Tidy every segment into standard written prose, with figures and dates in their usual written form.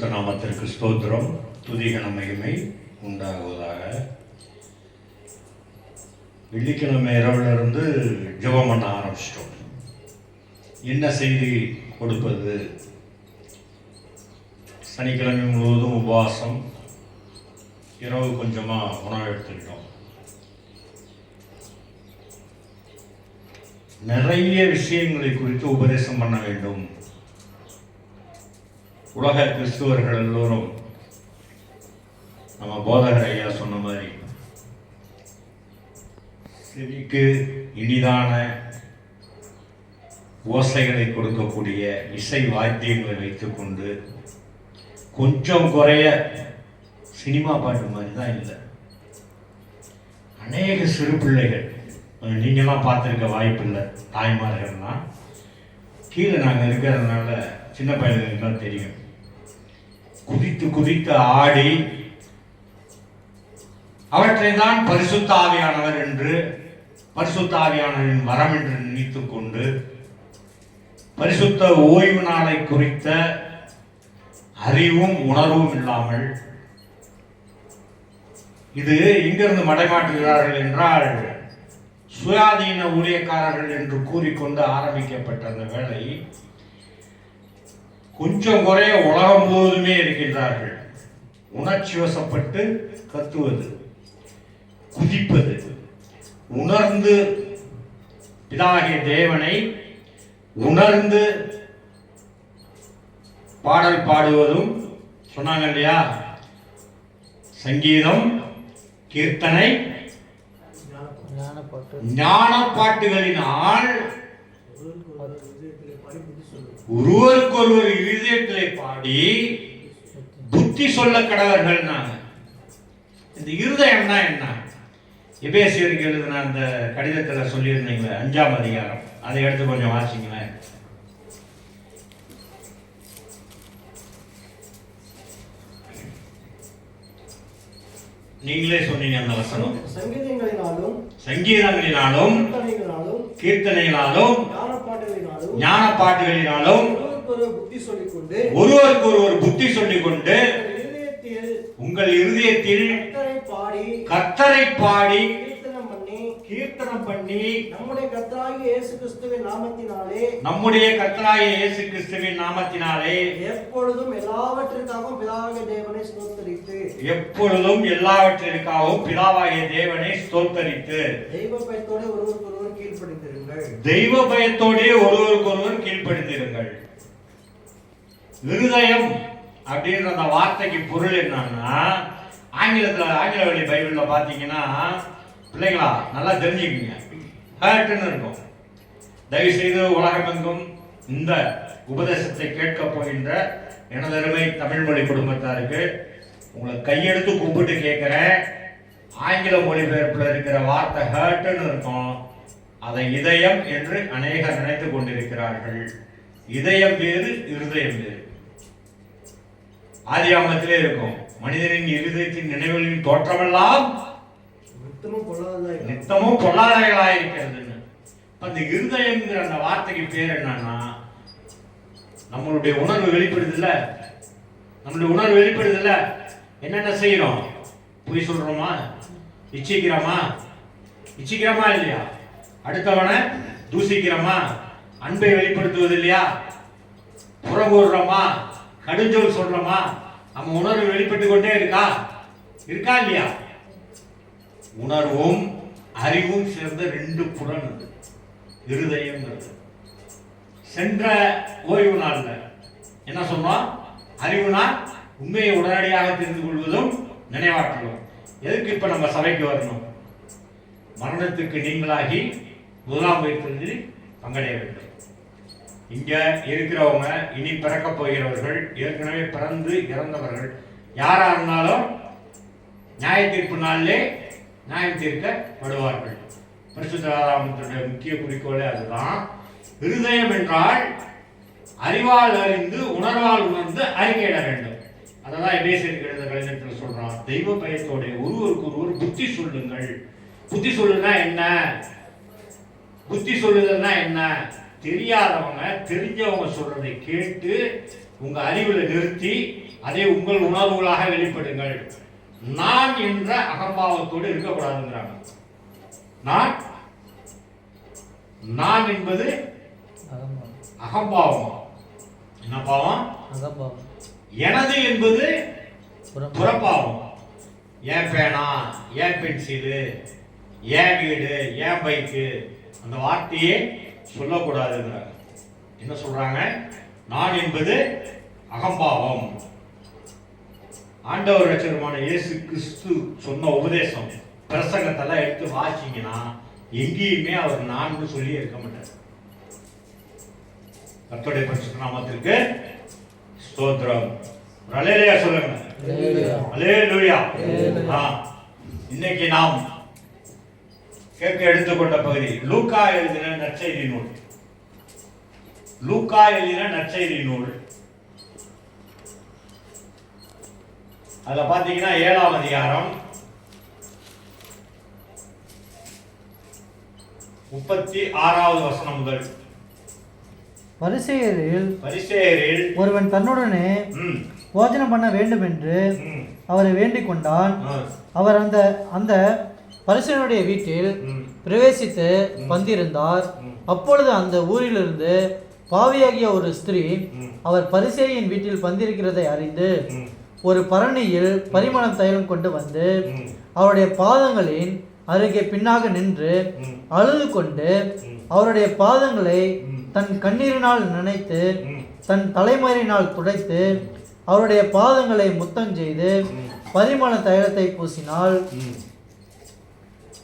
பரிசுத்த நாமத்திற்கு ஸ்தோத்திரம், துதிகன மகிமை உண்டாகுவதாக. வெள்ளிக்கிழமை இரவிலிருந்து ஜெபம் பண்ண ஆரம்பிச்சிட்டோம். என்ன செய்தி கொடுப்பது? சனிக்கிழமை முழுவதும் உபவாசம், இரவு கொஞ்சமாக உணவு எடுத்துக்கிட்டோம். நிறைய விஷயங்களை குறித்து உபதேசம் பண்ண வேண்டும். உலக கிறிஸ்துவர்கள் எல்லோரும் நம்ம போதகர் ஐயா சொன்ன மாதிரி செவிக்கு இனிதான ஓசைகளை கொடுக்கக்கூடிய இசை வாத்தியங்களை வைத்துக்கொண்டு கொஞ்சம் குறைய சினிமா பாட்டு மாதிரி தான் இல்லை. அநேக சிறு பிள்ளைகள், நீங்களாம் பார்த்துருக்க வாய்ப்பு இல்லை, தாய்மார்கள்லாம் கீழே நாங்கள் இருக்கிறதுனால சின்ன பையன்களுக்கெல்லாம் தெரியும், குதித்து குதித்து ஆடி அவற்றை தான் பரிசுத்த ஆவியானவர் என்று, பரிசுத்த ஆவியானவரின் வரம் என்று நினைத்துக் கொண்டு பரிசுத்த ஓய்வு நாளை குறித்த அறிவும் உணர்வும் இல்லாமல் இது எங்கிருந்து மடைமாற்றுகிறார்கள் என்றால், சுயாதீன ஊழியக்காரர்கள் என்று கூறிக்கொண்டு ஆரம்பிக்கப்பட்ட அந்த வேலை கொஞ்சம் குறைய உலகம் முழுவதுமே இருக்கின்றார்கள். உணர்ச்சி வசப்பட்டு கத்துவது, குதிப்பது, உணர்ந்து பிதாகிய தேவனை உணர்ந்து பாடல் பாடுவதும் சொன்னாங்க இல்லையா, சங்கீதம், கீர்த்தனை, ஞான பாட்டுகளினால் ஒருவருக்கொருவர் இருதயத்திலே பாடி புத்தி சொல்ல கடவர்கள். இந்த இருதயம்னா என்ன? எபேசியருக்கு எழுதின அந்த கடிதத்தில் சொல்லியிருந்தீங்களே 5ஆம் அதிகாரம், அதை எடுத்து கொஞ்சம் வாசிங்களேன். நீங்களே சொன்னீங்க அந்த வசனம். சங்கீதங்களினாலும் கீர்த்தனைகளாலும் ஞான பாட்டுகளினாலும் ஒருவருக்கு ஒருவர் புத்தி சொல்லிக் கொண்டு உங்கள் இருதயத்தில் கர்த்தரை பாடி கீர்த்தனம் பண்ணி நம்முடைய கர்த்தராகிய இயேசு கிறிஸ்துவின் நாமத்தினாலே எப்பொழுதும் எல்லாவற்றிற்காகவும் பிதாவாகிய தேவனை ஸ்தோத்தரித்து தெய்வ பயத்தோடு ஒருவருக்கொருவர் கீழ்ப்படிந்திருங்கள். இருதயம் அப்படின்ற அந்த வார்த்தைக்கு பொருள் என்னன்னா, ஆங்கில வழி பைபிள்ல பாத்தீங்கன்னா, பிள்ளைங்களா நல்லா தெரிஞ்சுக்கீங்க, ஹர்ட்னு இருக்கும். தயவு செய்து உலகமெங்கும் இந்த உபதேசத்தை கேட்க போகின்ற எனது அருமை தமிழ் மொழி குடும்பத்தாருக்கு உங்களை கையெடுத்து கூப்பிட்டு கேட்கிறேன். ஆங்கில மொழிபெயர்ப்பில் இருக்கிற வார்த்தை ஹர்ட்னு இருக்கும், அதை இதயம் என்று அநேகர் நினைத்துக் கொண்டிருக்கிறார்கள். இதயம் வேறு, இருதயம் வேறு. ஆதியாகமத்திலே இருக்கும், மனிதனின் இருதயத்தின் நினைவுகளின் தோற்றமெல்லாம் நித்தமும் பொல்லாதவைகளாயிருக்கிறது. அந்த இருதயம்ங்கிற அந்த வார்த்தைக்கு பேர் என்னன்னா, நம்மளுடைய உணர்வு வெளிப்படுதுல்ல, என்னென்ன செய்யறோம்? பொய் சொல்றோமா? இச்சிக்கிறோமா இல்லையா? அடுத்தவனை தூசிக்கிறோமா? அன்பை வெளிப்படுத்துவது இல்லையா? புறங்கூடுறோமா? கடுஞ்சொல் சொல்றோமா? நம்ம உணர்வு வெளிப்பட்டு கொண்டே இருக்கா இல்லையா? உணர்வும் அறிவும் சேர்ந்த 2 புலன் இருதயம். சென்ற ஓய்வு நாள்ல என்ன சொன்னோம்? அறிவுனா உண்மையை உடனடியாக தெரிந்து கொள்வதும் நினைவாற்றலும். எதுக்கு இப்ப நம்ம சபைக்கு வரணும்? மரணத்துக்கு நீங்களாகி முதலாம் உயிர்த்தெழுதலில் பங்கடைய வேண்டும். இங்க இருக்கிறவங்க, இனி பிறக்க போகிறவர்கள், ஏற்கனவே பிறந்து இறந்தவர்கள் யாரா இருந்தாலும் நியாய தீர்ப்பு நாளிலே நியாயம் தீர்க்கப்படுவார்கள். பரிசுத்த வேதாகமத்தினுடைய முக்கிய குறிக்கோளே அதுதான். இருதயம் என்றால் அறிவால் அறிந்து உணர்வால் உணர்ந்து அறிக்கையிட வேண்டும். அதான் எபேசியருக்கு எழுதின கடிதத்தில் சொல்றான், தெய்வ பயத்தோட ஒருவருக்கு ஒருவர் புத்தி சொல்லுங்கள். புத்தி சொல்லுன்னா என்ன? புத்தி சொல்லுதல்னா என்ன? தெரியாதவங்க தெரிஞ்சவங்க சொல்றதை கேட்டு உங்க அறிவுல நிறுத்தி அதை உங்கள் உணர்வுகளாக வெளிப்படுங்கள். நான் என்ற அகம்பாவத்தோடு இருக்கக்கூடாதுங்கிறாங்க. நான் என்பது அகம்பாவம். என்ன பாவம்? எனது என்பது புறப்பாவம். ஏன் பேனா, ஏன் பென்சிலு, ஏன் வீடு, ஏன் பைக்கு, அந்த வார்த்தையே சொல்லக்கூடாதுங்கிறாங்க. என்ன சொல்றாங்க? நான் என்பது அகம்பாவம். ஆண்டவர் ரட்சகருமான இயேசு கிறிஸ்து சொன்ன உபதேசம் பிரசங்கத்தெல்லாம் எடுத்து வாசிங்கன்னா எங்கேயுமே அவர் நான் சொல்லி இருக்க மாட்டார். கர்த்தருடைய பரிசுத்த நாமத்திற்கு ஸ்தோத்திரம். அல்லேலூயா சொல்லுங்க. அல்லேலூயா. இன்னைக்கு நாம் கேட்க எடுத்துக்கொண்ட பகுதி லூக்கா எழுதின நற்செய்தி நூல். லூக்கா எழுதின நற்செய்தி நூல். அதுல பாத்தீங்கன்னா 7ஆம் அதிகாரம் 36வது வசனம் முதல். பரிசேயரில் ஒருவன் தன்னுடனே போஜனம் பண்ண வேண்டும் என்று அவரை வேண்டிக் கொண்டான். அவர் அந்த பரிசேயனுடைய வீட்டில் பிரவேசித்து வந்திருந்தார். அப்பொழுது அந்த ஊரிலிருந்து பாவியாகிய ஒரு ஸ்திரீ அவர் பரிசேயின் வீட்டில் வந்திருக்கிறதை அறிந்து ஒரு பரணியில் பரிமளம் தைலம் கொண்டு வந்து அவருடைய பாதங்களின் அருகே பின்னாக நின்று அழுது கொண்டு அவருடைய பாதங்களை தன் கண்ணீரினால் நினைத்து தன் தலைமறையினால் துடைத்து அவருடைய பாதங்களை முத்தம் செய்து பரிமள தைலத்தை பூசினாள்.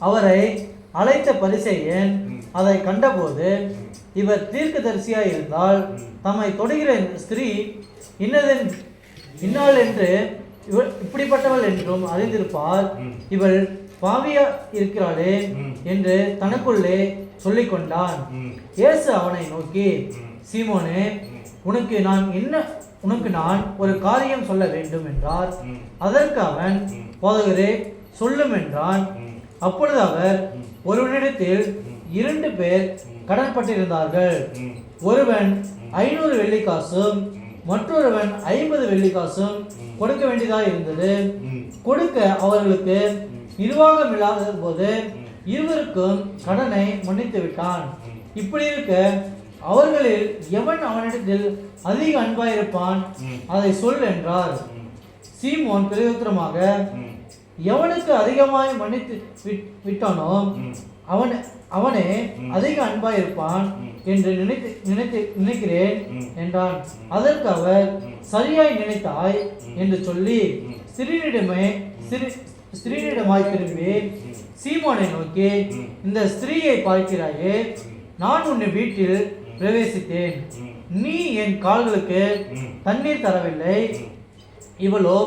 அவரை அழைத்த பரிசேயன் அதை கண்டபோது, இவர் தீர்க்கதரிசியாய் இருந்தால் தம்மை தொடுகிற ஸ்திரீ இன்னாள் என்று இப்படிப்பட்டவள் என்றும் அறிந்திருப்பார். இவள் பாவியா இருக்கிறாளே என்று தனக்குள்ளே சொல்லிக் கொண்டான். இயேசு அவனை நோக்கி, சீமோனே, உனக்கு நான் ஒரு காரியம் சொல்ல வேண்டும் என்றார். அதற்கு அவன், போதகரே, சொல்லும் என்றான். அப்பொழுது அவர், ஒருவனிடத்தில் 2 பேர் கடன்பட்டிருந்தார்கள். ஒருவன் 500 வெள்ளிக்காசும் மற்றொருவன் 50 வெள்ளிக்காசும் கொடுக்க வேண்டியதாக இருந்தது. கொடுக்க அவர்களுக்கு நிர்வாகம் இல்லாத போது இருவருக்கும் கடனை மன்னித்து விட்டான். இப்படி இருக்க அவர்களில் எவன் அவனிடத்தில் அதிக அன்பாயிருப்பான், அதை சொல் என்றார். சீமோன் பிரதியுத்தரமாக, எவனுக்கு அதிகமாய் மன்னித்து விட்டானோ அவனே அதிக அன்பாயிருப்பான் என்று நினைக்கிறேன் என்றான். அதற்கு அவர், சரியாய் நினைத்தாய் என்று சொல்லி ஸ்திரீனிடமாய் திரும்பி சீமோனை நோக்கி, இந்த ஸ்திரீயை பார்க்கிறாயே, நான் உன்னை வீட்டில் பிரவேசித்தேன். நீ என் கால்களுக்கு தண்ணீர் தரவில்லை. இவளோ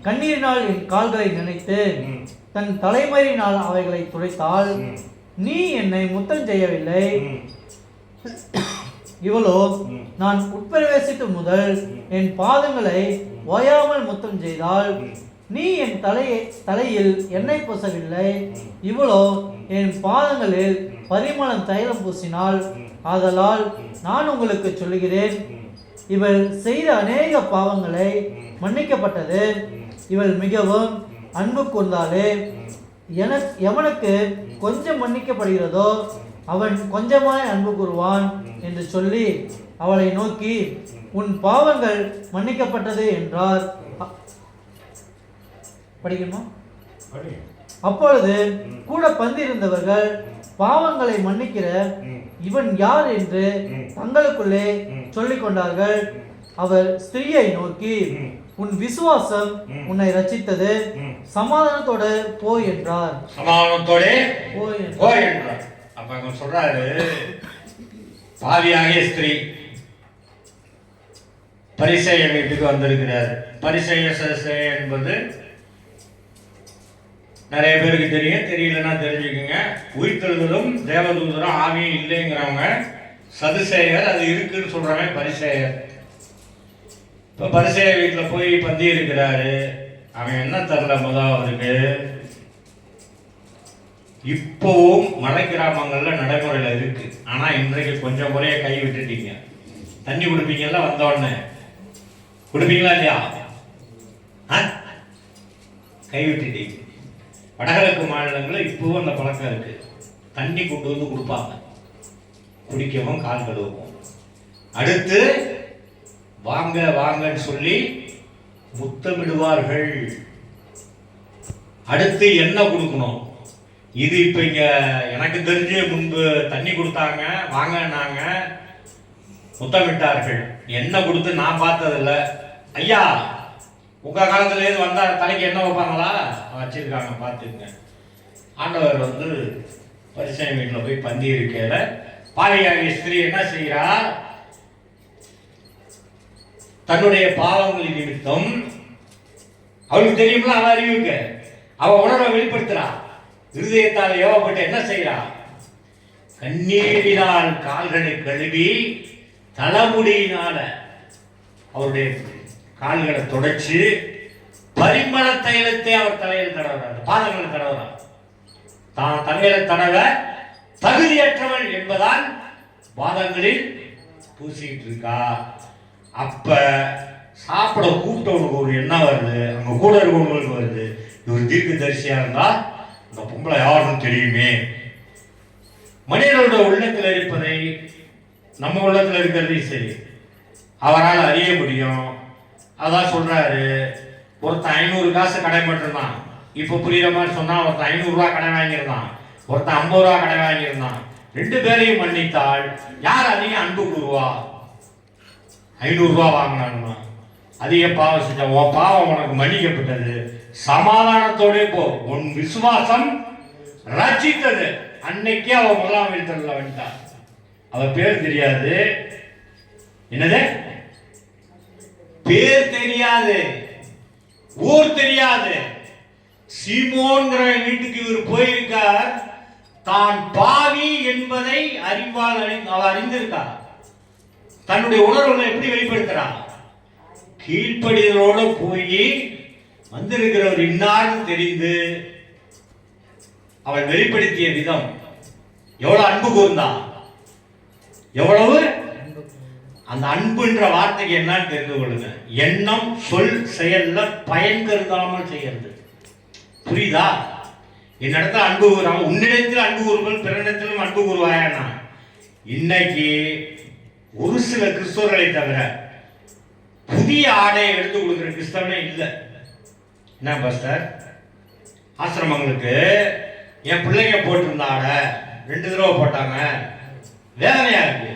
கண்ணீரினால் என் கால்களை நினைத்து தன் தலைமறையினால் அவைகளை துடைத்தாள். நீ என்னை முத்தம் செய்யவில்லை. இவளோ நான் உட்பிரவேசித்து முதல் என் பாதங்களை ஓயாமல் முத்தம் செய்தாள். நீ என் தலையில் எண்ணெய் பூசவில்லை. இவளோ என் பாதங்களில் பரிமளம் தைலம் பூசினாள். ஆதலால் நான் உங்களுக்கு சொல்லுகிறேன், இவள் செய்த அநேக பாவங்களை மன்னிக்கப்பட்டது. இவள் மிகவும் அன்பு கூர்ந்தாலே. எவனுக்கு கொஞ்சம் மன்னிக்கப்படுகிறதோ அவன் கொஞ்சமாய் அன்பு கூறுவான் என்று சொல்லி அவளை நோக்கி, உன் பாவங்கள் மன்னிக்கப்பட்டது என்றார். படிக்கணுமா? அப்பொழுது கூட பந்திருந்தவர்கள், பாவங்களை மன்னிக்கிற இவன் யார் என்று தங்களுக்குள்ளே சொல்லிக் கொண்டார்கள். அவர் ஸ்திரீயை நோக்கி, உன் விசுவாசம் உன்னை ரட்சித்தது, சமாதானத்தோட போய் என்றார். சமாதானத்தோட போய் என்றார். அப்ப சொல்றாரு, பாவியாகிய ஸ்திரீ பரிசேய வீட்டுக்கு வந்திருக்கிறார். பரிசேய என்பது நிறைய பேருக்கு தெரியும், தெரியலன்னா தெரிஞ்சுக்கோங்க. உயிர்த்தெழுதலும் தேவதூதரும் ஆவியும் இல்லைங்கிறவங்க சதுசேயர், அது இருக்குன்னு சொல்றவங்க பரிசேயர். இப்ப பரிசேய வீட்டுல போய் பந்தி இருக்கிறாரு. அவன் என்ன தரல அவருக்கு, இப்பவும் மலை கிராமங்கள்ல நடைமுறையில இருக்கு. ஆனா இன்றைக்கு கொஞ்சம் முறைய கை விட்டுட்டீங்க. தண்ணி குடிப்பீங்கல்ல, வந்த உடனே குடிப்பீங்களா இல்லையா? கைவிட்டுட்டீங்க. வடகிழக்கு மாநிலங்களில் இப்பவும் அந்த பழக்கம் இருக்கு. தண்ணி கொண்டு வந்து கொடுப்பாங்க, குடிக்கவும் கால் கழுவுவோம். அடுத்து வாங்க வாங்கன்னு சொல்லி முத்தமிடுவார்கள். அடுத்து என்ன கொடுக்கணும்? இது இப்ப இங்க எனக்கு தெரிஞ்சு முன்பு தண்ணி கொடுத்தாங்க, வாங்கினாங்க, முத்தமிட்டார்கள். என்ன கொடுத்து நான் பார்த்ததில்ல. ஐயா, உங்க காலத்துல ஏது வந்தா தலைக்கு என்ன வைப்பாங்களா? வச்சிருக்காங்க, பார்த்துருங்க. ஆண்டவர் வந்து பரிசேயன் வீட்டில் போய் பந்தி இருக்கையில பாவியாகிய ஸ்திரீ என்ன செய்கிறா? தன்னுடைய பாவங்களின் நிமித்தம் அவளுக்கு தெரியும்ல, அவ அறிவுக்க அவ உணர்வை வெளிப்படுத்துறா. இருதயத்தால் ஏவப்பட்டு என்ன செய்யறா? கண்ணீரினால் கால்களை கழுவி தலைமுடியினால அவருடைய கால்களை தொடச்சு பரிமள தைலத்தை அவர் தலையில் தடவுறார், பாதங்கள் தடவுறார். தான் தலையில தடவ தகுதியற்றவள் என்பதால் பாதங்களில் பூசிக்கிட்டு இருக்கா. அப்ப சாப்பிட கூப்பிட்டவனுக்கு ஒரு என்ன வருது, அங்க கூட இருக்கவங்களுக்கு வருது, இவர் தீர்க்க தரிசியா இருந்தா இந்த பொம்பளை யாருன்னு தெரியுமே. மனிதனோட உள்ளத்தில் இருப்பதை நம்ம உள்ளத்தில் இருக்கிறதையும் சரி அவரால் அறிய முடியும். அதான் சொல்றாரு, ஒருத்தன் 500 காசு கடை மட்டும்தான். இப்ப புரியுற மாதிரி சொன்னா, ஒருத்தன் 500 ரூபாய் கடை வாங்கியிருந்தான், ஒருத்தன் 50 ரூபாய் கடை வாங்கியிருந்தான். 2 பேரையும் மன்னித்தால் யார் அதிகம் அன்பு கூறுவா? 500 ரூபாய் வாங்கினான்னா அதிக பாவம் செஞ்ச உன் பாவம் உனக்கு மன்னிக்கப்பட்டது, சமாதானத்தோட போ, உன் விசுவாசம் ரட்சித்தது. அன்னைக்கே அவ முதலாம் வீழ்த்தல வந்துட்டா. அவ பேர் தெரியாது, என்னது பேர் தெரியாது, ஊர் தெரியாது. சீமோன்கிற வீட்டுக்கு இவர் போயிருக்கார். தான் பாவி என்பதை அறிவால் அவர் அறிந்திருக்கார். தன்னுடைய உணர்வுகளை எப்படி வெளிப்படுத்துறார்? கீழ்ப்படிதலோட போய் வந்திருக்கிறவர் இன்னார்னு தெரிந்து அவள் வெளிப்படுத்திய விதம் எவ்வளவு அன்பு கூர்ந்தா, எவ்வளவு அந்த அன்புன்ற வார்த்தைக்கு என்னன்னு தெரிந்து கொள்ளுங்க. எண்ணம், சொல், செயல்ல பயன் கருதாமல் செய்யறது. புரியுதா? என்னிடத்துல அன்பு கூறாம உன்னிடத்தில் அன்பு கூறுகள் பிறனிடத்திலும் அன்பு கூறுவாயா? இன்னைக்கு ஒரு சில கிறிஸ்தவர்களை தவிர புதிய ஆடையை எடுத்து கொடுக்கிற கிறிஸ்தவனே இல்லை. என்ன பாஸ்டர், ஆசிரமங்களுக்கு என் பிள்ளைங்க போட்டிருந்த ஆடை 2 தடவை போட்டாங்க, வேதனையா இருக்கு.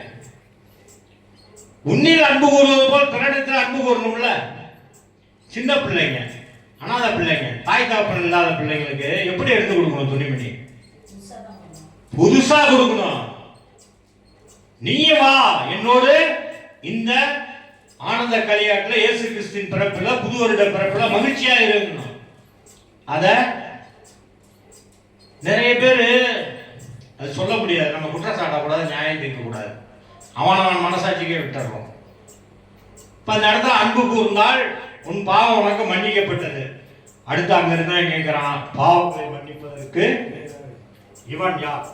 உன்னில் அன்பு கூறுவது போல் பிறனிடத்தில் அன்பு கூறணும்ல. சின்ன பிள்ளைங்க, அனாத பிள்ளைங்க, தாய் தாப்பன் இல்லாத பிள்ளைங்களுக்கு எப்படி எடுத்து கொடுக்கணும்? துணிமணி புதுசா கொடுக்கணும். நீ வா என்னோடு இந்த ஆனந்த களியாட்டுல இயேசு கிறிஸ்துவின் பிறப்புல, புது வருட பிறப்புல மகிழ்ச்சியா இருக்கணும். அத நிறைய பேரு அது சொல்ல முடியாது. நம்ம குற்றச்சாட்டக்கூடாது, நியாயம் தீர்க்க கூடாது, அவன் மனசாட்சிக்கே விட்டுறோம். இப்ப அந்த இடத்துல அன்பு கூர்ந்தால் உன் பாவம் உனக்கு மன்னிக்கப்பட்டது. அடுத்து அங்க இருந்தா கேட்கிறான், பாவங்களை மன்னிப்பதற்கு இவன் யார்?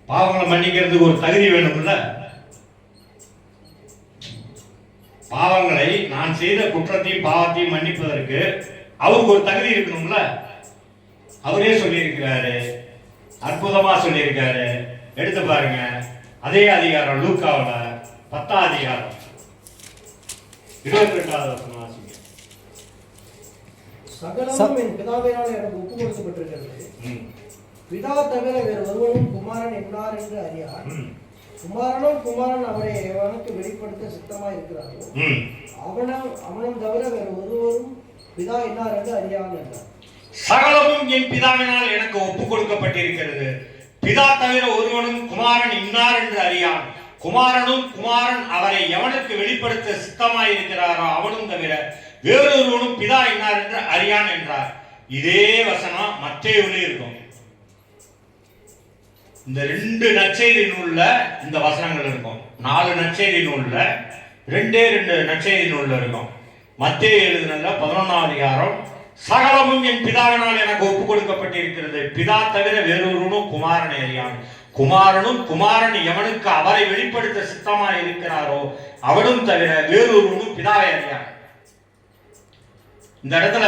பாவங்களை மன்னிக்கிறதுக்கு ஒரு தகுதி வேணும்ல. பாவங்களை, நான் செய்த குற்றத்தையும் பாவத்தையும் மன்னிப்பதற்கு அவருக்கு ஒரு தகுதி இருக்கணும்ல. அவரே சொல்லியிருக்கிறாரு, அற்புதமா சொல்லியிருக்காரு. எடுத்து பாருங்க, அதே அதிகாரம் லூக்காவுல 10ஆம் அதிகாரம் 22வது வசனம் வாசிங்க. சகலமும் என் பிதாவினால் எனக்கு ஒப்பு கொடுக்கப்பட்டிருக்கிறது. பிதா தவிர வேறு ஒருவனும் குமாரன் என்னார் என்று அறியார். குமாரனும் குமாரன் அவரை எவனுக்கு வெளிப்படுத்த சித்தமாய் இருக்கிறாரோ அவனும் தவிர வேறு ஒருவரும் பிதா என்னார் என்று அறியாமல் என்றார். சகலமும் என் பிதாவினால் எனக்கு ஒப்பு கொடுக்கப்பட்டிருக்கிறது. பிதா தவிர ஒருவனும் குமாரன் இன்னார் என்று அறியான். குமாரனும் குமாரன் அவரை எவனுக்கு வெளிப்படுத்த சித்தமாய் இருக்கிறாரோ அவனும் தவிர வேறொருவனும் பிதா இன்னார் என்று அறியான் என்றார். இதே வசனம் மத்தேயுவிலே இருக்கும். இந்த 2 நற்செய்தி நூல்ல இந்த வசனங்கள் இருக்கும். 4 நற்செய்தி நூல்ல 2 நற்செய்தி நூல்ல இருக்கும். மத்தேயு எழுதினதுல 11ஆம் அதிகாரம், சகலமும் என் பிதாவினால் எனக்கு ஒப்பு கொடுக்கப்பட்டிருக்கிறது. பிதா தவிர வேறொருவனும் குமாரனை அறியான். குமாரனும் குமாரன் எவனுக்கு அவரை வெளிப்படுத்த சித்தமாய் இருக்கிறாரோ அவனும் தவிர வேறொருவனும் பிதாவை அறியான். இந்த இடத்துல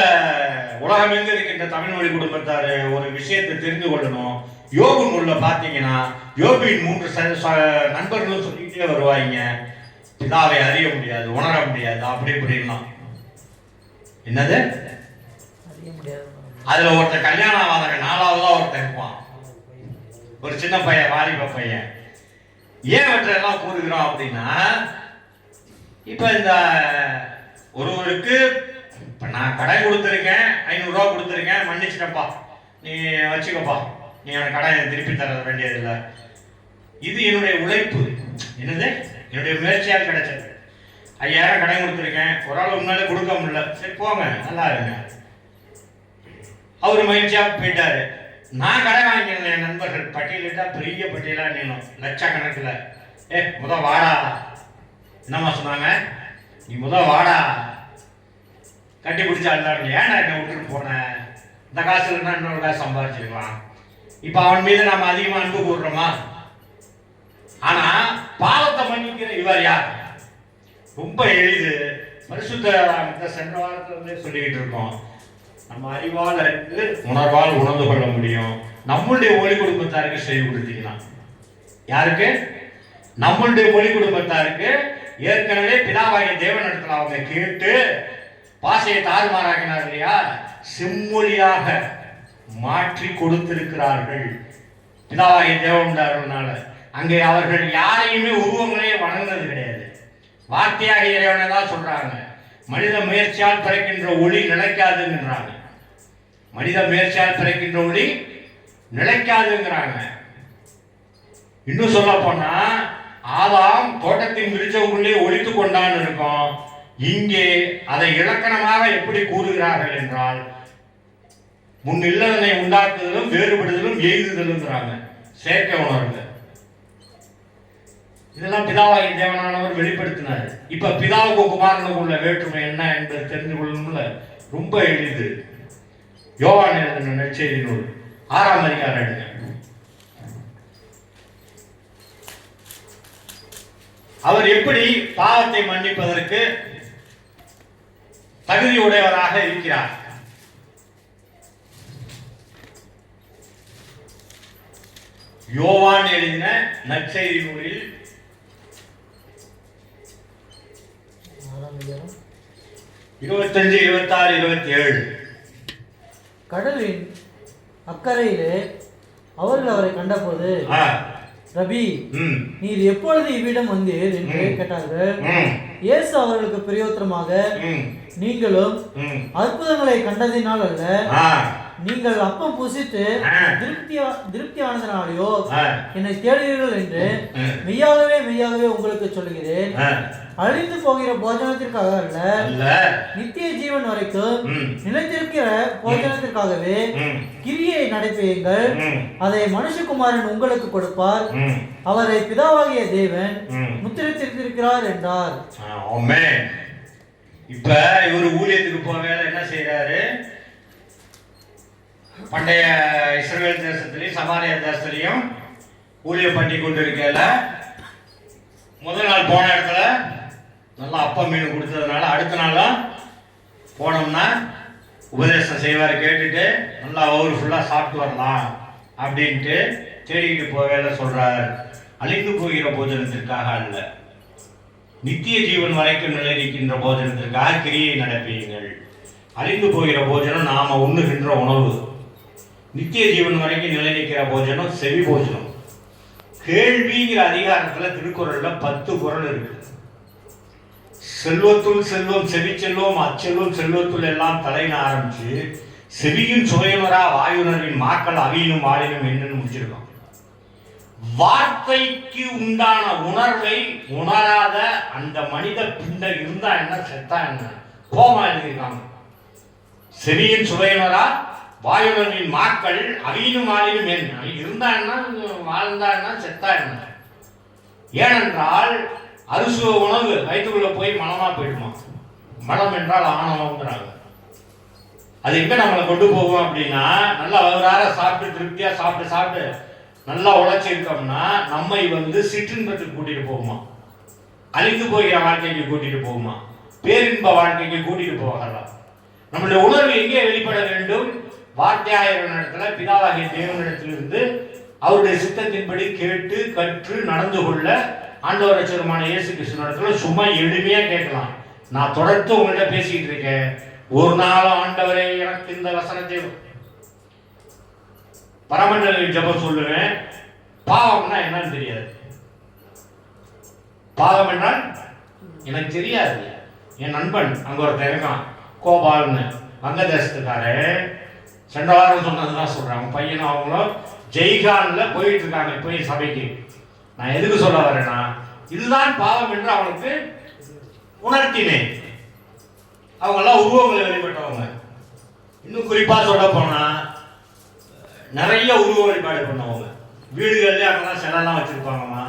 உலகமெங்க இருக்கின்ற தமிழ் மொழி குடும்பத்தார் ஒரு விஷயத்தை தெரிந்து கொள்ளணும். யோபு நூல்ல பாத்தீங்கன்னா யோபின் 3 நண்பர்களும் சொல்லிக்கிட்டே வருவாங்க, பிதாவை அறிய முடியாது, உணர முடியாது, அப்படி இப்படிலாம். என்னது அறிய முடியாது. அதுல ஒருத்தர் கல்யாணம் ஆகாத 4ஆவதா ஒருத்தர் இருப்பான், ஒரு சின்ன பையன், வாலிப பையன். ஏன் இவற்றெல்லாம் கூறுகிறோம் அப்படின்னா, இப்ப இந்த ஒருவருக்கு இப்ப நான் கடன் கொடுத்துருக்கேன், 500 ரூபா கொடுத்துருக்கேன், மன்னிச்சிட்டப்பா, நீ வச்சுக்கப்பா, நீ எனக்கு கடன் திருப்பி தர வேண்டியதில்லை, இது என்னுடைய உழைப்பு, என்னது என்னுடைய முயற்சியால் கிடைச்சது. 5000 கடன் கொடுத்துருக்கேன், ஒரு ஆள் உன்னால கொடுக்க முடியல, சரி போங்க நல்லா இருங்க. அவரு மகிழ்ச்சியா போயிட்டாரு. நான் கடன் வாங்கிக்கிறேன், என் நண்பர்கள் பட்டியலிட்டா பெரிய பட்டியலா நீளும், லட்சக்கணக்கில். முத வாடா, என்னம்மா சொன்னாங்க, நீ முத வாடா, கட்டி பிடிச்சா எல்லாரும் ஏன்னா என்ன விட்டுட்டு போனேன், இந்த காசு இல்லைன்னா இன்னொரு காசு சம்பாதிச்சிருக்கலாம். இப்ப அவன் மீது நம்ம அதிகமா அன்பு கூடுறோமா? ஆனா பாவத்தை மன்னிக்கிற இவர் யார்? ரொம்ப எளிது. பரிசுத்த சென்ற வாரத்துல சொல்லிக்கிட்டு இருக்கோம், நம்ம அறிவால் அறிந்து உணர்வால் உணர்ந்து கொள்ள முடியும். நம்மளுடைய ஒளி குடும்பத்தாருக்கு செய்து கொடுத்தீங்கன்னா, யாருக்கு? நம்மளுடைய ஒளி குடும்பத்தாருக்கு ஏற்கனவே பிதாவாகிய தேவனிடத்தில் அவங்க கேட்டு பாசையை தாறுமாறாக்கினார் இல்லையா, செம்மொழியாக மாற்றி கொடுத்திருக்கிறார்கள். பிதாவாகிய தேவனால அங்கே அவர்கள் யாரையுமே உருவங்களே வணங்கினது கிடையாது, வார்த்தையாக இறைவனை தான் சொல்றாங்க. மனித முயற்சியால் பிறக்கின்ற ஒளி நிலைக்காதுங்கிறாங்க, மனித முயற்சியால் பிறக்கின்ற ஒளி நிலைக்காதுங்கிறாங்க. இன்னும் சொல்ல போனா ஆதாம் தோட்டத்தின் விருட்சங்களுக்குள்ளே ஒளித்து கொண்டான்னு இருக்கும். இங்கே அதை இலக்கணமாக எப்படி கூறுகிறார்கள் என்றால், முன் இல்லதனை உண்டாக்குதலும் வேறுபடுதலும் எய்துதலுங்கிறாங்க, செயற்கை உணர்வு. இதெல்லாம் பிதாவாகிய தேவனானவர் வெளிப்படுத்தினார். இப்ப பிதாவுக்கும் குமாரனுக்கும் உள்ள வேற்றுமை என்ன என்பதை தெரிந்து கொள்ளணும்ல, ரொம்ப எளிது. யோவான் எழுதின நற்செய்தி நூல் 6ஆம் அதிகாரம் எடுங்க. அவர் எப்படி பாவத்தை மன்னிப்பதற்கு தகுதி உடையவராக இருக்கிறார். யோவான் எழுதின நற்செய்தி நூலில் 25, 26, 27. கடலின் அக்கறையிலே அவர்கள் அவரை கண்டபோது, ரபி, நீர் எப்பொழுது இவ்விடம் வந்தீர் என்று கேட்டார்கள். இயேசு அவர்களுக்கு பிரயோத்தரமாக, நீங்களும் அற்புதங்களை கண்டதினால் அல்ல, நீங்கள் அப்பம் புசித்து திருப்தி ஆனதனாலேயோ என்னை தேடுவீர்கள் என்று மெய்யாகவே மெய்யாகவே உங்களுக்கு சொல்லுகிறேன். அழிந்து போகிற போஜனத்திற்காக அல்ல, நித்திய ஜீவன் வரைக்கும் நிலைத்திருக்கிற போஜனத்திற்காகவே கிரியை நடைபெறுங்கள். அதை மனுஷகுமாரன் உங்களுக்கு கொடுப்பார். அவரை பிதாவாகிய தேவன் முத்திரித்திருக்கிறார் என்றார். இப்ப இவரு ஊழியத்துக்கு போவேல என்ன செய்யறாரு? பண்டைய இஸ்ரவேல் தேசத்திலையும் சமாரியா தேசத்திலையும் ஊழியம் பண்ணி கொண்டு இருக்கல, முதல் நாள் போன இடத்துல நல்லா அப்பம் மீன் கொடுத்ததுனால அடுத்த நாளும் போனோம்னா உபதேசம் செய்வார். கேட்டுட்டு நல்லா அவர் ஃபுல்லாக சாப்பிட்டு வரலாம் அப்படின்ட்டு தேடிக்கிட்டு போவேல சொல்றார். அழிந்து போகிற போஜனத்திற்காக அல்ல, நித்திய ஜீவன் வரைக்கும் நிலைநிற்கின்ற போஜனத்திற்காக கிரியை நடப்பீங்கள். அழிந்து போகிற போஜனம் நாம உண்ணுகின்ற உணவு, நித்திய ஜீவன் வரைக்கும் நிலைநிற்கிற போஜனம் செவி போஜனம். கேள்விங்கிற அதிகாரத்துல திருக்குறள்ல 10 குறள் இருக்கு. செல்வத்துள் செல்வம் செவி செல்வம் அச்செல்வம் செல்வத்துள் எல்லாம் தலையின ஆரம்பிச்சு செவியின் சுவையுணரா வாயுணர்வின் மாக்கள் அவியினும் வாழினும் என்னன்னு முடிச்சிருக்கோம். வார்த்தைக்கு உண்டான உணர்வை உணராத அந்த மனித பிண்டம் இருந்தா என்ன செத்தா என்ன கோமா எழுதியிருக்காங்க. செவியின் சுவையுணரா வாயுணர்வின் மாக்கள் அவியினும் வாழினும் என்ன இருந்தா என்ன வாழ்ந்தா என்ன செத்தா என்ன. ஏனென்றால் அறுசுவ உணவு வயிற்றுக்குள்ள போய் மனமா போயிடுமா. மனம் என்றால் ஆணவம்ங்கிறாங்க. அது எங்க நம்மளை கொண்டு போகும் அப்படின்னா, நல்லா வயிறார சாப்பிட்டு திருப்தியா சாப்பிட்டு நல்லா உழைச்சிருக்கோம்னா நம்மை சிற்றின்பத்துக்கு கூட்டிட்டு போகுமா, அழிந்து போகிற வாழ்க்கைக்கு கூட்டிட்டு போகுமா, பேரின்ப வாழ்க்கைக்கு கூட்டிட்டு போகலாம். நம்முடைய உணர்வு எங்கே வெளிப்பட வேண்டும்? வார்த்தையாயிரம் இடத்துல பிதாவாகிய தேவனிடத்திலிருந்து அவருடைய சித்தத்தின்படி கேட்டு கற்று நடந்து கொள்ள ஆண்டவர் ரட்சகருமான இயேசு கிறிஸ்துவிடத்துல சும்மா எளிமையா கேட்கலாம். நான் தொடர்ந்து உங்கள்கிட்ட பேசிட்டு இருக்கேன். ஒரு நாளும் ஆண்டவரே எனக்கு இந்த வசனத்தை பரமண்டல ஜெபம் சொல்லுவேன். பாவம்னா என்னன்னு தெரியாது. பாவம் என்றால் எனக்கு தெரியாது. என் நண்பன் அங்க ஒருத்தர் இருக்கான், கோபால்னு, வங்கதேசத்துக்காரு. சென்ற வாரம் சொன்னதுதான் சொல்றேன். அவங்க பையனும் அவங்களும் ஜெய்கான்ல போயிட்டு இருக்காங்க போய் சபைக்கு. நான் எதுக்கு சொல்ல வரேன்னா, இதுதான் பாவம் என்று அவனுக்கு உணர்த்தினேன். அவங்க எல்லாம் உருவங்களை வழிபட்டவங்க. இன்னும் குறிப்பா சொல்ல போனா நிறைய உருவ வழிபாடு பண்ணவங்க. வீடுகள்லயே அங்கெல்லாம் சிலைலாம் வச்சிருப்பாங்கம்மா.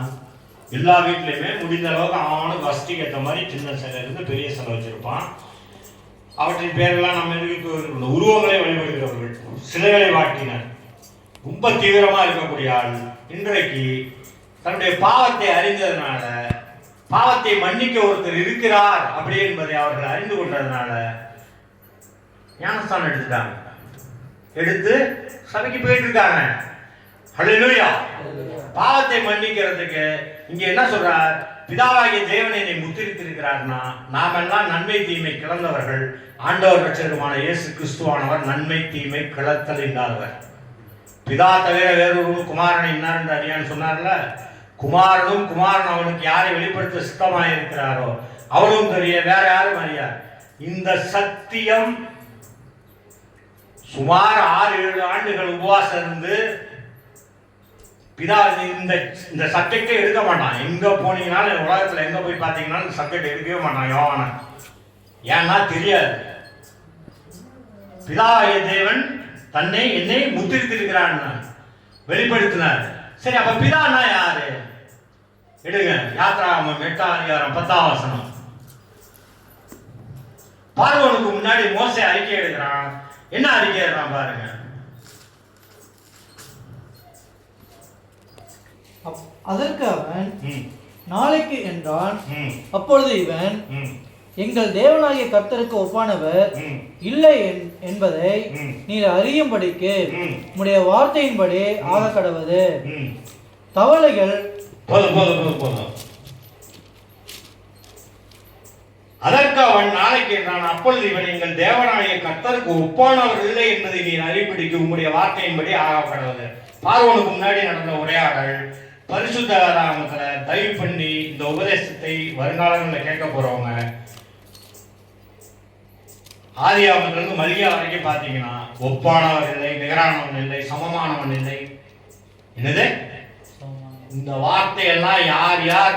எல்லா வீட்லையுமே முடிந்த அளவுக்கு அவனுக்கு வசதிக்கு ஏற்ற மாதிரி சின்ன சிலை இருந்து பெரிய சிலை வச்சிருப்பான். அவற்றின் பேரெல்லாம் நம்ம எதுக்கு உருவங்களை வழிபடுகிறவர்கள், சிலைகளை வாட்டினர், ரொம்ப தீவிரமா இருக்கக்கூடிய ஆள். இன்றைக்கு தன்னுடைய பாவத்தை அறிந்ததுனால, பாவத்தை மன்னிக்க ஒருத்தர் இருக்கிறார் அப்படி என்பதை அவர்கள் அறிந்து கொண்டதுனால ஞானஸ்தானம் எடுத்துட்டாங்க. எடுத்து சபைக்கு போயிட்டு இருக்காங்க. ஹல்லேலூயா. பாவத்தை மன்னிக்கிறதுக்கு இங்க என்ன சொல்றார்? பிதாவாகிய தேவன் என்னை முத்திரித்திருக்கிறார்னா, நாமெல்லாம் நன்மை தீமை கிளந்தவர்கள். ஆண்டவர் ரட்சகருமான இயேசு கிறிஸ்துவானவர் நன்மை தீமை கிளத்தல் இல்லாதவர். பிதா தவிர வேறொரு குமாரனை இன்னார் என்று அறியான்னு சொன்னார்ல. குமாரன் அவனுக்கு யாரை வெளிப்படுத்த சித்தமாக இருக்கிறாரோ அவனும் தெரிய, வேற யாரும் அறியார். இந்த சத்தியம் சுமார் 6-7 ஆண்டுகள் உபவாசம் இருந்து பிதா இந்த சப்ஜெக்டே எடுக்க மாட்டான். எங்க போனீங்கன்னாலும் உலகத்துல எங்க போய் பார்த்தீங்கன்னா இந்த சப்ஜெக்ட் எடுக்கவே மாட்டான் யோவானன். ஏன்னா தெரியாது. பிதாவாகிய தேவன் என்னை முத்திரித்திருக்கிறான் வெளிப்படுத்தினார். சரி, அப்ப பிதான்னா யாரு? எடுங்க யாத்திராகமம் 8ஆம் அதிகாரம் 10ஆம் வசனம். பார்வோனுக்கு முன்னாடி மோசே அறிக்கை எடுக்கிறான். என்ன அறிக்கை எடுக்கிறான் பாருங்க. அதற்கு அவன் நாளைக்கு என்றான். அப்பொழுது இவன், எங்கள் தேவனாகிய கர்த்தருக்கு ஒப்பானவர் இல்லை என்பதை நீர் அறியும்படிக்கு உம்முடைய வார்த்தையின்படி ஆக கடவது. தவளைகள் போதும். அதற்கு அவன் நாளைக்கு என்றான். அப்பொழுது இவன், எங்கள் தேவனாகிய கர்த்தருக்கு ஒப்பானவர் இல்லை என்பதை நீர் அறியும்படிக்கு உம்முடைய வார்த்தையின்படி ஆக கடவது. பார்வோனுக்கு முன்னாடி நடந்த உரையாடல் பரிசுத்த வேதாகமத்துல தயவு பண்ணி இந்த உபதேசத்தை வருங்காலங்களில் கேட்க போறவங்க ஆதியாகமத்திலிருந்து மல்கியா வரைக்கும் பார்த்தீங்கன்னா, ஒப்பானவர் இல்லை, நிகரானவன் இல்லை, சமமானவன் இல்லை. என்னது? இந்த வார்த்தையெல்லாம் யார் யார்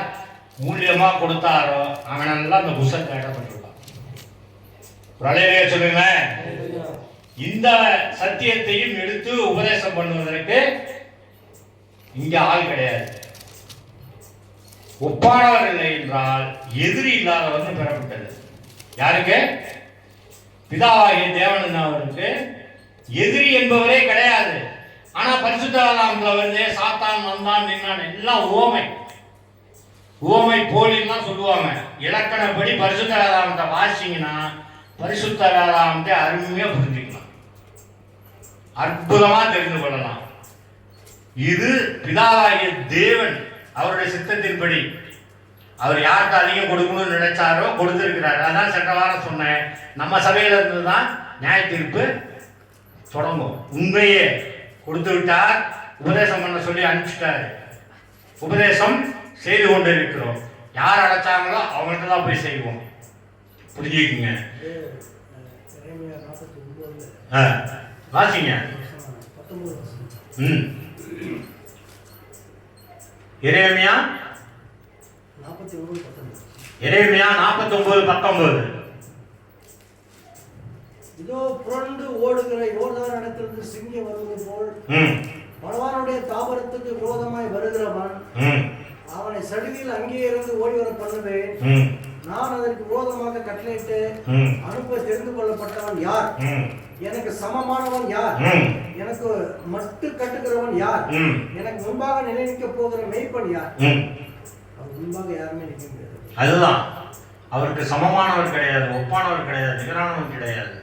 மூலியமா கொடுத்தாரோ அவனெல்லாம் இந்த புத்தகத்தில் இடப்பட்டிருப்பான். பிரளய சொல்லுங்க. இந்த சத்தியத்தையும் எடுத்து உபதேசம் பண்ணுவதற்கு இங்க ஆள் கிடையாது. ஒப்பானவர் இல்லை என்றால் எதிரி இல்லாதவன் பெறப்பட்டது. யாருக்கு? பிதாவாகிய தேவன் அவருக்கு எதிரி என்பவரே கிடையாது. ஆனா பரிசுத்த வேதாகமத்துல வருது, சாத்தான் வந்தான் நின்னான், எல்லாம் உவமை போலின்னு சொல்லுவாங்க. இலக்கணப்படி பரிசுத்த வேதாகமத்தை வாசிங்கன்னா பரிசுத்த வேதாகமத்தை அருமையா புரிஞ்சுக்கலாம், அற்புதமா தெரிந்து கொள்ளலாம். இது பிதாவாகிய தேவன் அவருடைய சித்தத்தின்படி அவர் யாருக்கு அதிகம் கொடுக்கணும்னு நினைச்சாரோ கொடுத்திருக்கிறார். அதான் சென்ற வாரம் சொன்னேன். நம்ம சபையில இருந்து தான் நியாய தீர்ப்பு தொடங்கும். உண்மையே கொடுத்து விட்டார், உபதேசம் பண்ண சொல்லி அனுப்பிச்சிட்டாரு, உபதேசம் செய்து கொண்டு இருக்கிறோம். யார் அழைச்சாங்களோ அவங்கள்ட்ட தான் போய் செய்வோம். புரிஞ்சுக்குங்க. வாசிங்க. எரேமியா 49:19. இதோ புரண்டு ஓடுகிற யோர்தான் இடத்திலிருந்து சிங்கம் வருவது போல் பலவானுடைய தாபரத்துக்கு விரோதமாய் வருகிறவன் அவனை சடுதியில் அங்கே இருந்து ஓடி வர பண்ணுவேன். நான் அதற்கு விரோதமாக கட்டளையிட்டு அனுப்ப தெரிந்து கொள்ளப்பட்டவன் யார்? எனக்கு சமமானவன் யார்? எனக்கு மட்டு கட்டுகிறவன் யார்? எனக்கு முன்பாக நிலைநிற்க போகிற மெய்ப்பன் யார்? அவர் முன்பாக யாருமே நிற்க முடியாது. அதுதான், அவருக்கு சமமானவர் கிடையாது, ஒப்பானவர் கிடையாது, நிகரானவர் கிடையாது.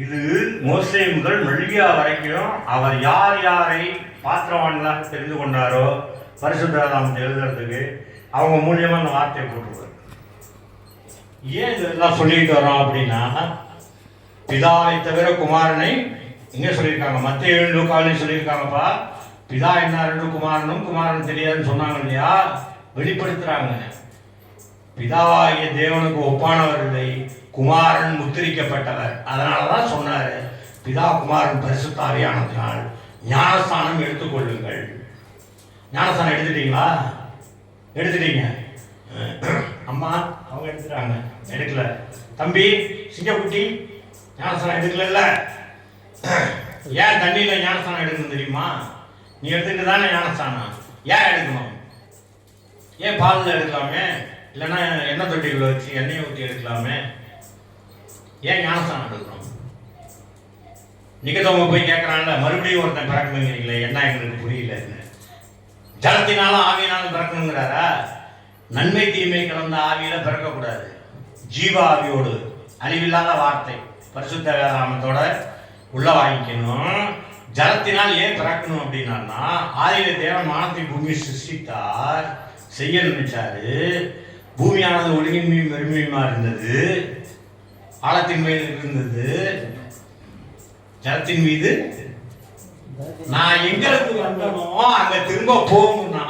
இது மோசே முதல் மெல்லியா வரைக்கும் அவர் யார் யாரை பாத்திரவான்களாக தெரிந்து கொண்டாரோ பரிசுத்தம் எழுதுறதுக்கு அவங்க மூலியமா அந்த வார்த்தையை போட்டுருவார். ஏன் இதெல்லாம் சொல்லிட்டு வரோம் அப்படின்னா, பிதாவை தவிர குமாரனை இங்க சொல்லியிருக்காங்க, மத்திய 7 லூக்காலையும் சொல்லியிருக்காங்கப்பா. பிதா என்ன, 2 குமாரனும் குமாரன் தெரியாதுன்னு சொன்னாங்க இல்லையா, வெளிப்படுத்துறாங்க. பிதாவாகிய தேவனுக்கு ஒப்பானவர் இல்லை, குமாரன் முத்திரிக்கப்பட்டவர். அதனாலதான் சொன்னாரு, பிதா குமாரன் பரிசுத்த ஆவியானதினால் ஞானஸ்தானம் எடுத்துக்கொள்ளுங்கள். ஞானஸ்தானம் எடுத்துட்டீங்களா? எடுத்துட்டீங்க. அம்மா அவங்க எடுத்துட்டாங்க, எடுக்கல. தம்பி சிங்கக்குட்டி ஞானஸ்தானம் எடுக்கல. ஏன் தண்ணியில ஞானஸ்தானம் எடுக்கணும் தெரியுமா? நீ எடுத்துட்டு தானே ஞானஸ்தானம். ஏன் எடுக்கணும்? ஏன் பாலில் எடுக்கலாமே, இல்லைன்னா எண்ணெய் தொட்டிகளை வச்சு எண்ணெயை ஊற்றி எடுக்கலாமே. ஏன் ஞானஸ்தானம் எடுக்கணும்? நிக்கதோம போய் கேட்கறான்ல, மறுபடியும் ஒருத்தன் பிறக்கணுங்கிறீங்களே, என்ன எங்களுக்கு புரியலன்னு. ஜலத்தினாலும் ஆவியினாலும் பிறக்கணுங்கிறாரா? நன்மை தீமை கலந்த ஆவியில பிறக்கக்கூடாது. ஜீவ ஆவியோடு அழிவில்லாத வார்த்தை பரிசுத்த வேதாகமத்தோட உள்ள வாங்கிக்கணும். ஜலத்தினால் ஏன் பிறக்கணும் அப்படின்னா, ஆதியில தேவன் வானத்தை பூமி சிருஷ்டித்தார், செய்ய நினைச்சாரு. பூமியானது ஒழுங்கின்மையும் வெறுமையுமா இருந்தது, ஆழத்தின் மேல் இருந்தது. ஜலத்தின் மீது நான் எங்களுக்கு வந்தனோ அங்க திரும்ப போகணும்னா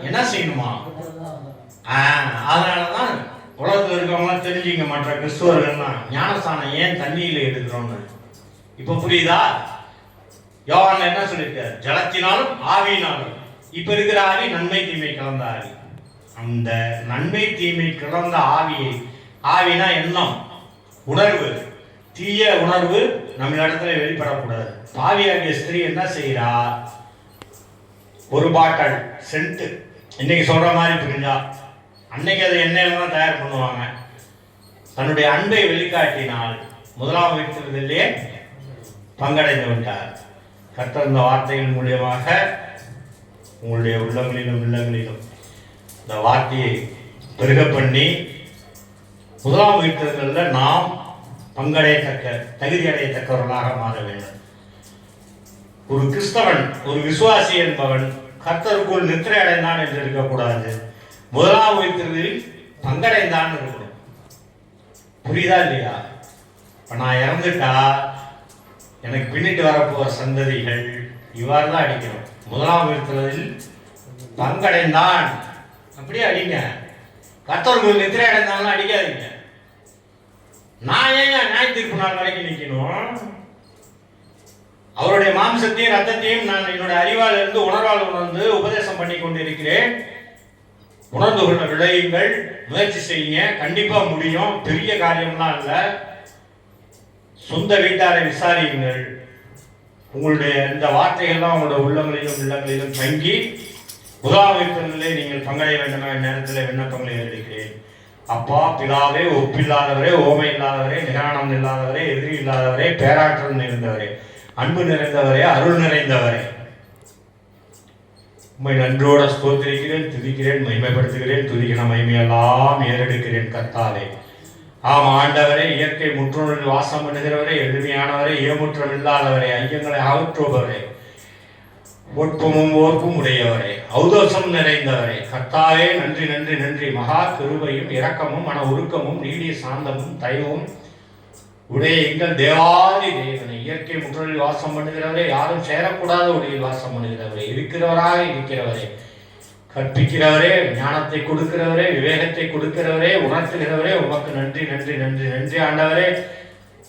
என்ன செய்யணுமா? அதனாலதான் உலகத்தில் இருக்கவங்க தெரிஞ்சுக்க மற்ற கிறிஸ்துவர்கள்லாம் ஞானஸ்தானம் ஏன் தண்ணியில எடுக்கிறோம்னு. இப்ப புரியுதா? யோவான் என்ன சொல்லியிருக்காரு? ஜலத்தினாலும் ஆவியினாலும். இப்ப இருக்கிற ஆவி நன்மை தீமை கலந்த ஆவி. அந்த நன்மை தீமை கலந்த ஆவியை, ஆவினா எண்ணம், உணர்வு, தீய உணர்வு நம்ம இடத்துல வெளிப்படக்கூடாது. பாவியாகிய ஸ்திரீ என்ன செய்யறா? ஒரு பாட்டில் சென்ட் இன்னைக்கு சொல்ற மாதிரி புரிஞ்சா, அன்னைக்கு அதை எண்ணெயில தான் தயார் பண்ணுவாங்க. தன்னுடைய அன்பை வெளிக்காட்டினால் முதலாம் வீட்டிலே பங்கடைந்து விட்டார். கர்த்தர் இந்த வார்த்தைகள் மூலியமாக உங்களுடைய உள்ளங்களிலும் இல்லங்களிலும் இந்த வார்த்தையை பெருக பண்ணி முதலாம் வீட்டில் நாம் பங்கடையத்தக்க, தகுதி அடையத்தக்கவர்களாக மாற வேண்டும். ஒரு கிறிஸ்தவன், ஒரு விசுவாசி என்பவன் கர்த்தருக்குள் நித்திரை அடைந்தான் என்று இருக்கக்கூடாது, முதலாம் வீட்டில் பங்கடைந்தான் இருக்கணும். புரியுதா இல்லையா? இப்ப நான் இறந்துட்டா எனக்கு பின்னிட்டு வரப்போற சந்ததிகள் இவ்வாறு தான் அடிக்கணும். முதலாம் வீட்டில் பங்கடைந்தான் அப்படியே அடிங்க. கர்த்தருக்குள் நித்திரை அடைந்தாலும் அடிக்காதீங்க. நான் ஏன் நியாய தீர்ப்பு நாள் வரைக்கும் நிற்கணும்? அவருடைய மாம்சத்தையும் ரத்தத்தையும் நான் என்னுடைய அறிவால் இருந்து உணர்வால் உணர்ந்து உபதேசம் பண்ணி கொண்டிருக்கிறேன். உணர்ந்து கொள்ள விளையுங்கள், முயற்சி செய்யுங்க, கண்டிப்பா முடியும். பெரிய காரியம்லாம் இல்லை. சொந்த வீட்டாரை விசாரியுங்கள். உங்களுடைய இந்த வார்த்தைகள்லாம் உங்களுடைய உள்ளங்களிலும் இல்லங்களிலும் தங்கி முதலாளிகளிலே நீங்கள் பங்கடைய வேண்டும் என்ற நேரத்தில் விண்ணப்பங்களை எழுதுகிறேன். அப்பா பிதாவே, ஒப்பில்லாதவரே, ஓமை இல்லாதவரே, நிரானம் இல்லாதவரே, எதிரி இல்லாதவரே, பேராற்றல் நிறைந்தவரே, அன்பு நிறைந்தவரே, அருள் நிறைந்தவரே, உம்மை நன்றோட ஸ்தோத்திரிக்கிறேன், துதிக்கிறேன், மகிமைப்படுத்துகிறேன். துதிக்கிற மகிமையெல்லாம் ஏறெடுக்கிறேன் கர்த்தாவே. ஆம் ஆண்டவரே, இயற்கை முற்றோரில் வாசம் பண்ணுகிறவரே, எளிமையானவரே, ஏமுற்றம் இல்லாதவரே, ஐயங்களை அகற்றுபவரே, ஒட்பமும் ஓர்ப்பும் உடையவரே, ஔதோசம் நிறைந்தவரே, கர்த்தாவே நன்றி நன்றி நன்றி. மகா கிருபையும் இரக்கமும் மன உருக்கமும் நீடிய சாந்தமும் தயவும் உடைய எங்கள் தேவாதி தேவனை, இயற்கை முற்றலில் வாசம் பண்ணுகிறவரே, யாரும் சேரக்கூடாத உடையில் வாசம் பண்ணுகிறவரே, இருக்கிறவராக இருக்கிறவரே, கற்பிக்கிறவரே, ஞானத்தை கொடுக்கிறவரே, விவேகத்தை கொடுக்கிறவரே, உணர்த்துகிறவரே, உமக்கு நன்றி நன்றி நன்றி நன்றி ஆண்டவரே.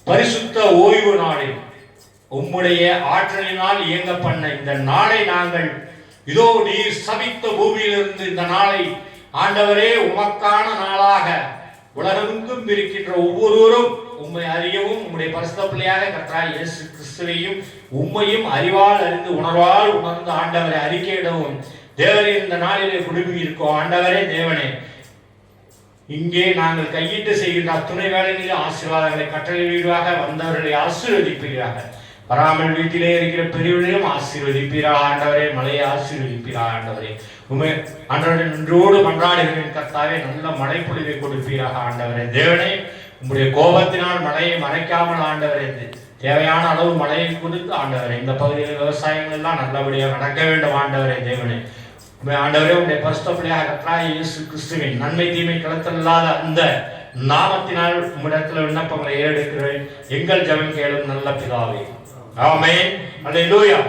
பரிசுத்த ஓய்வு நாளில் உம்முடைய ஆற்றலினால் இயங்க பண்ண இந்த நாளை நாங்கள் இதோ நீர் சபித்த பூமியிலிருந்து இந்த நாளை ஆண்டவரே உமக்கான நாளாக உலகெங்கும் இருக்கின்ற ஒவ்வொருவரும் உம்மை அறியவும், உம்முடைய பரிசுத்த பிள்ளையாக கர்த்தராகிய இயேசு கிறிஸ்துவையும் உம்மையும் அறிவால் அறிந்து உணர்வால் உணர்ந்து ஆண்டவரை அறிக்கையிடவும் தேவரே இந்த நாளிலே குடும்பி இருக்கோம். ஆண்டவரே தேவனே, இங்கே நாங்கள் கையிட்டு செய்கின்ற அத்துணை வேலைகளில் ஆசீர்வாதங்களை கட்டளையிடுவாக, வந்தவர்களை ஆசீர்வதிப்பீராக, வராமல் வீட்டிலே இருக்கிற பெரியவர்களையும் ஆசீர்வதிப்பீராக ஆண்டவரே, மழையை ஆசீர்வதிப்பீராக ஆண்டவரே. உண்மை ஆண்டவரே நன்றோடு மன்றாடுகிறேன் கர்த்தாவே, நல்ல மழை பொழிவை கொடுப்பீராக ஆண்டவரே. தேவனே, உங்களுடைய கோபத்தினால் மழையை மறைக்காமல் ஆண்டவரே தேவையான அளவு மழையை கொடுத்து ஆண்டவரே இந்த பகுதியில் விவசாயங்கள் எல்லாம் நல்லபடியாக நடக்க வேண்டும் ஆண்டவரே. தேவனே ஆண்டவரே உடைய பரிசுத்த பிள்ளையாக கர்த்தராகிய இயேசு கிறிஸ்துவின் நன்மை தீமை கலத்தல்லாத அந்த நாமத்தினால் உம்மிடத்தில் விண்ணப்பங்களை ஏறெடுக்கிறேன். எங்கள் ஜெபம் கேளும் நல்ல பிதாவே. ஆமென். அல்லேலூயா.